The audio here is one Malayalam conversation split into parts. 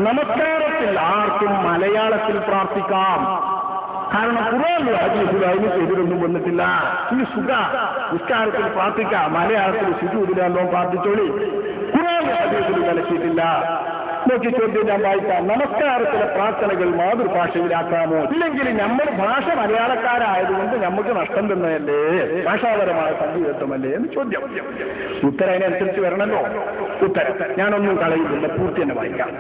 നമസ്കാരത്തിൽ ആർക്കും മലയാളത്തിൽ പ്രാർത്ഥിക്കാം. കാരണം ഖുർആനിലും ഹദീസിലും അതിന് എതിരൊന്നും വന്നിട്ടില്ല. ഈ സുഖ നിസ്കാരത്തിൽ പ്രാർത്ഥിക്കാം, മലയാളത്തിൽ സുജൂദിലല്ലോ പ്രാർത്ഥിച്ചോളി. ഖുർആനിലും ഹദീസിലും കലക്കിയിട്ടില്ല. നോക്കി ചോദ്യം ഞാൻ വായിക്കാം. നമസ്കാരത്തിലെ പ്രാർത്ഥനകൾ മാതൃഭാഷയിലാക്കാമോ? ഇല്ലെങ്കിൽ നമ്മൾ ഭാഷ മലയാളക്കാരായതുകൊണ്ട് നമുക്ക് നഷ്ടം തന്നെയല്ലേ, ഭാഷാപരമായ സംഗീതത്വമല്ലേ എന്ന് ചോദ്യം. ഉത്തരം അതിനനുസരിച്ച് വരണല്ലോ. ഉത്തരം ഞാനൊന്നും കളയുന്നില്ല, പൂർത്തി തന്നെ വായിക്കാം.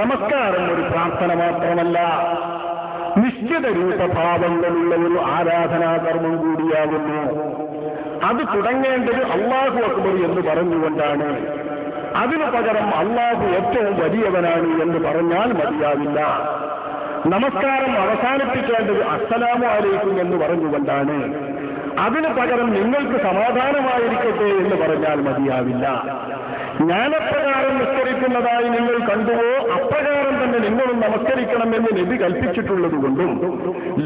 നമസ്കാരം ഒരു പ്രാർത്ഥന മാത്രമല്ല, നിശ്ചിത രൂപഭാവങ്ങളുള്ള ഒരു ആരാധനാകർമ്മം കൂടിയാകുന്നു. അത് തുടങ്ങേണ്ടത് അല്ലാഹു അക്ബർ എന്ന് പറഞ്ഞുകൊണ്ടാണ്. അതിനു പകരം അല്ലാഹു ഏറ്റവും വലിയവനാണ് എന്ന് പറഞ്ഞാൽ മതിയാവില്ല. നമസ്കാരം അവസാനിപ്പിക്കേണ്ടത് അസ്സലാമു അലൈക്കും എന്ന് പറഞ്ഞുകൊണ്ടാണ്. അതിനു പകരം നിങ്ങൾക്ക് സമാധാനമായിരിക്കട്ടെ എന്ന് പറഞ്ഞാൽ മതിയാവില്ല. ജ്ഞാനപ്രകാരം നിസ്കരിക്കുന്നതായി നിങ്ങൾ കണ്ടുവോ അപ്രകാരം തന്നെ നിങ്ങളും നമസ്കരിക്കണമെന്ന് നബി കൽപ്പിച്ചിട്ടുള്ളതുകൊണ്ടും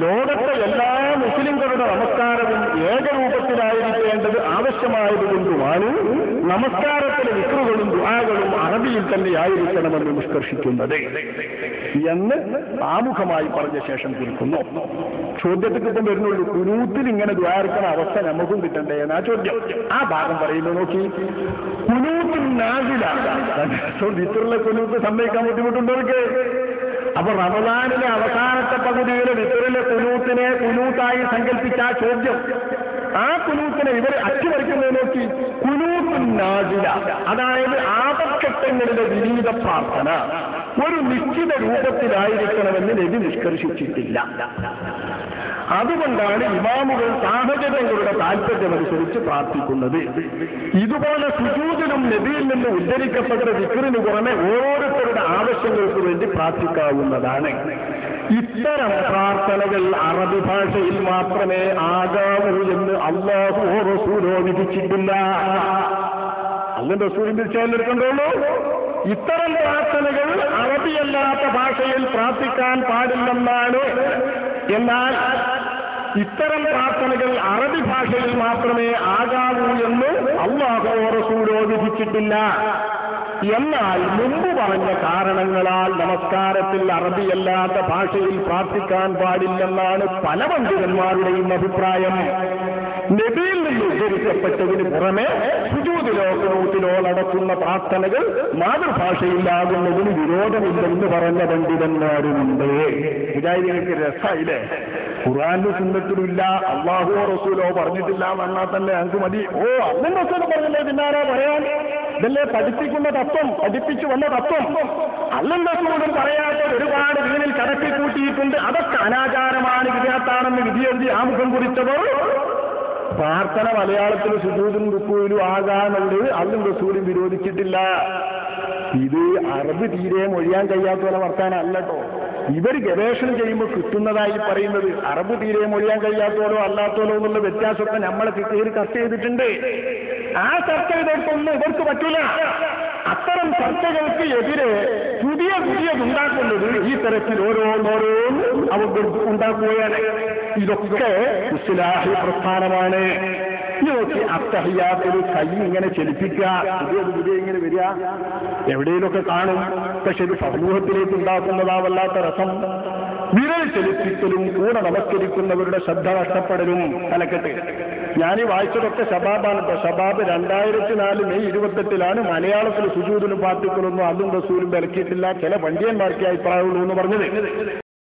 ലോകത്തെ എല്ലാ മുസ്ലിംകളുടെ നമസ്കാരവും ഏകരൂപത്തിലായിരിക്കേണ്ടത് ആവശ്യമായതുകൊണ്ടുമാണ് നമസ്കാരത്തിലെ വിക്രുകളും ദുആകളും അറബിയിൽ തന്നെ ആയിരിക്കണമെന്ന് നിഷ്കർഷിക്കുന്നത് എന്ന് ആമുഖമായി പറഞ്ഞ ശേഷം കുറിക്കുന്നു. ചോദ്യത്തിൽ ഇപ്പം വരുന്നുള്ളൂ, കുനൂത്തിൽ ഇങ്ങനെ ദ്വാരിക്കുന്ന അവസ്ഥ നമുക്കും കിട്ടണ്ടേ എന്നാ ചോദ്യം. ആ ഭാഗം പറയുന്നു. നോക്കി, കുനൂത്തിൽ വിത്തറിലെ കുനൂത്ത് സമ്മതിക്കാൻ ബുദ്ധിമുട്ടുണ്ടവർക്ക്. അപ്പൊ റമദാനിലെ അവസാനത്തെ പകുതിയിലെ വിത്തറിലെ കുനൂത്തിനെ കുനൂത്തായി സങ്കല്പിച്ച ആ ചോദ്യം, ആ കുനൂത്തിനെ ഇവർ അച്ചുവരിക്കുന്നത് നോക്കി. കുനൂത്തുൻ നാസില, അതായത് ആപത്ഘട്ടങ്ങളിലെ വിനീത പ്രാർത്ഥന ഒരു നിശ്ചിത രൂപത്തിലായിരിക്കണമെന്ന് നബി നിഷ്കർഷിച്ചിട്ടില്ല. അതുകൊണ്ടാണ് ഇമാമുകൾ സാഹചര്യങ്ങളുടെ താല്പര്യമനുസരിച്ച് പ്രാർത്ഥിക്കുന്നത്. ഇതുപോലെ സുജൂദിലും നബിയിൽ നിന്ന് ഉദ്ധരിക്കപ്പെട്ട ദിക്റിന് പുറമെ ഓരോരുത്തരുടെ ആവശ്യങ്ങൾക്ക് വേണ്ടി പ്രാർത്ഥിക്കാവുന്നതാണ്. ഇത്തരം പ്രാർത്ഥനകൾ അറബി ഭാഷയിൽ മാത്രമേ ആകാവൂ എന്ന് അല്ലാഹുവോ റസൂലോ വിധിച്ചിട്ടില്ല. അല്ലാഹു റസൂലിന്റെ ചേർന്നെടുക്കണ്ടുള്ളൂ. ഇത്തരം പ്രാർത്ഥനകൾ അറബിയല്ലാത്ത ഭാഷയിൽ പ്രാർത്ഥിക്കാൻ പാടില്ലെന്നാണ്. എന്നാൽ ഇത്തരം പ്രാർത്ഥനകൾ അറബി ഭാഷയിൽ മാത്രമേ ആകാവൂ എന്ന് അല്ലാഹുവോ റസൂലോ വിധിച്ചിട്ടില്ല. എന്നാൽ മുമ്പ് പറഞ്ഞ കാരണങ്ങളാൽ നമസ്കാരത്തിൽ അറബിയല്ലാത്ത ഭാഷയിൽ പ്രാർത്ഥിക്കാൻ പാടില്ലെന്നാണ് പല പണ്ഡിതന്മാരുടെയും അഭിപ്രായം. നബിയിൽ നിന്ന് ഉദ്ധരിക്കപ്പെട്ടതിന് പുറമെ സുജൂദിലോ ഖുനൂത്തിലോ നടക്കുന്ന പ്രാർത്ഥനകൾ മാതൃഭാഷയിലാകുന്നതിന് വിരോധമില്ലെന്ന് പറഞ്ഞ പണ്ഡിതന്മാരുമുണ്ട്. മുജാഹിദീങ്ങൾക്ക് രസമായില്ലേ? ഖുർആനിലും സുന്നത്തിലുമില്ല, അല്ലാഹുവോ റസൂലോ പറഞ്ഞിട്ടില്ല എന്നാൽ തന്നെ ഞങ്ങൾക്ക് മതി. ഓ അല്ലാഹു റസൂൽ പറഞ്ഞില്ലേ, പിന്നാരാ പറയാൻ? ഇതല്ലേ പഠിപ്പിക്കുന്ന തത്വം, പഠിപ്പിച്ചു വന്ന തത്വം. അല്ലാഹു റസൂലും പറയാത്ത ഒരുപാട് ദീനിൽ കടത്തി കൂട്ടിയിട്ടുണ്ട്. അതൊക്കെ അനാചാരമാണ്, വിദ്യാത്താണെന്ന് വിധിയെഴുതി ആമുഖം കുറിച്ചവർ പ്രാർത്ഥന മലയാളത്തിൽ സുജൂദിലും റുക്കൂയിലും ആകാന്നുള്ളത് അല്ലാഹു റസൂലും വിരോധിച്ചിട്ടില്ല. ഇത് അറബ് തീരെ മൊഴിയാൻ കഴിയാത്തവരെ വർത്താനല്ല കേട്ടോ. ഇവർ ഗവേഷണം ചെയ്യുമ്പോൾ കിട്ടുന്നതായി പറയുന്നത് അറബ് തീരെ മൊഴിയാൻ കഴിയാത്തോലോ അല്ലാത്തോലോ എന്നുള്ള വ്യത്യാസമൊക്കെ നമ്മളെ കിട്ടിയതിൽ ചർച്ച ചെയ്തിട്ടുണ്ട്. ആ ചർച്ച ചെയ്തിട്ടൊന്നും ഇവർക്ക് പറ്റില്ല. അത്തരം ചർച്ചകൾക്ക് എതിരെ പുതിയതുണ്ടാക്കുന്നത് ഈ തരത്തിൽ ഓരോന്നോരോന്നും അവർ ഉണ്ടാക്കുകയാണ്. ഇതൊക്കെ ഇസ്ലാഹി പ്രസ്ഥാനമാണ്. നോക്കി അത്തഹിയാത്തൊരു കൈ ഇങ്ങനെ ചലിപ്പിക്കുക, പുതിയ ഇങ്ങനെ വരിക എവിടെയെങ്കിലുമൊക്കെ കാണും. പക്ഷെ ഇത് സമൂഹത്തിലേക്ക് ഉണ്ടാക്കുന്നതാവല്ലാത്ത രസം. വിരൽ ചലിപ്പിക്കലും കൂടെ നമസ്കരിക്കുന്നവരുടെ ശ്രദ്ധ നഷ്ടപ്പെടലും തലക്കെട്ട്. ഞാനീ വായിച്ചതൊക്കെ ഷബാബാണ്. ഷബാബ് 2004 മെയ് 28 മലയാളത്തിൽ സുജൂദിനും പ്രാർത്ഥിക്കലൊന്നും അതും റസൂലും വിലക്കിയിട്ടില്ല. ചില പണ്ഡിതന്മാർക്കേ അഭിപ്രായമുള്ളൂ എന്ന് പറഞ്ഞത്.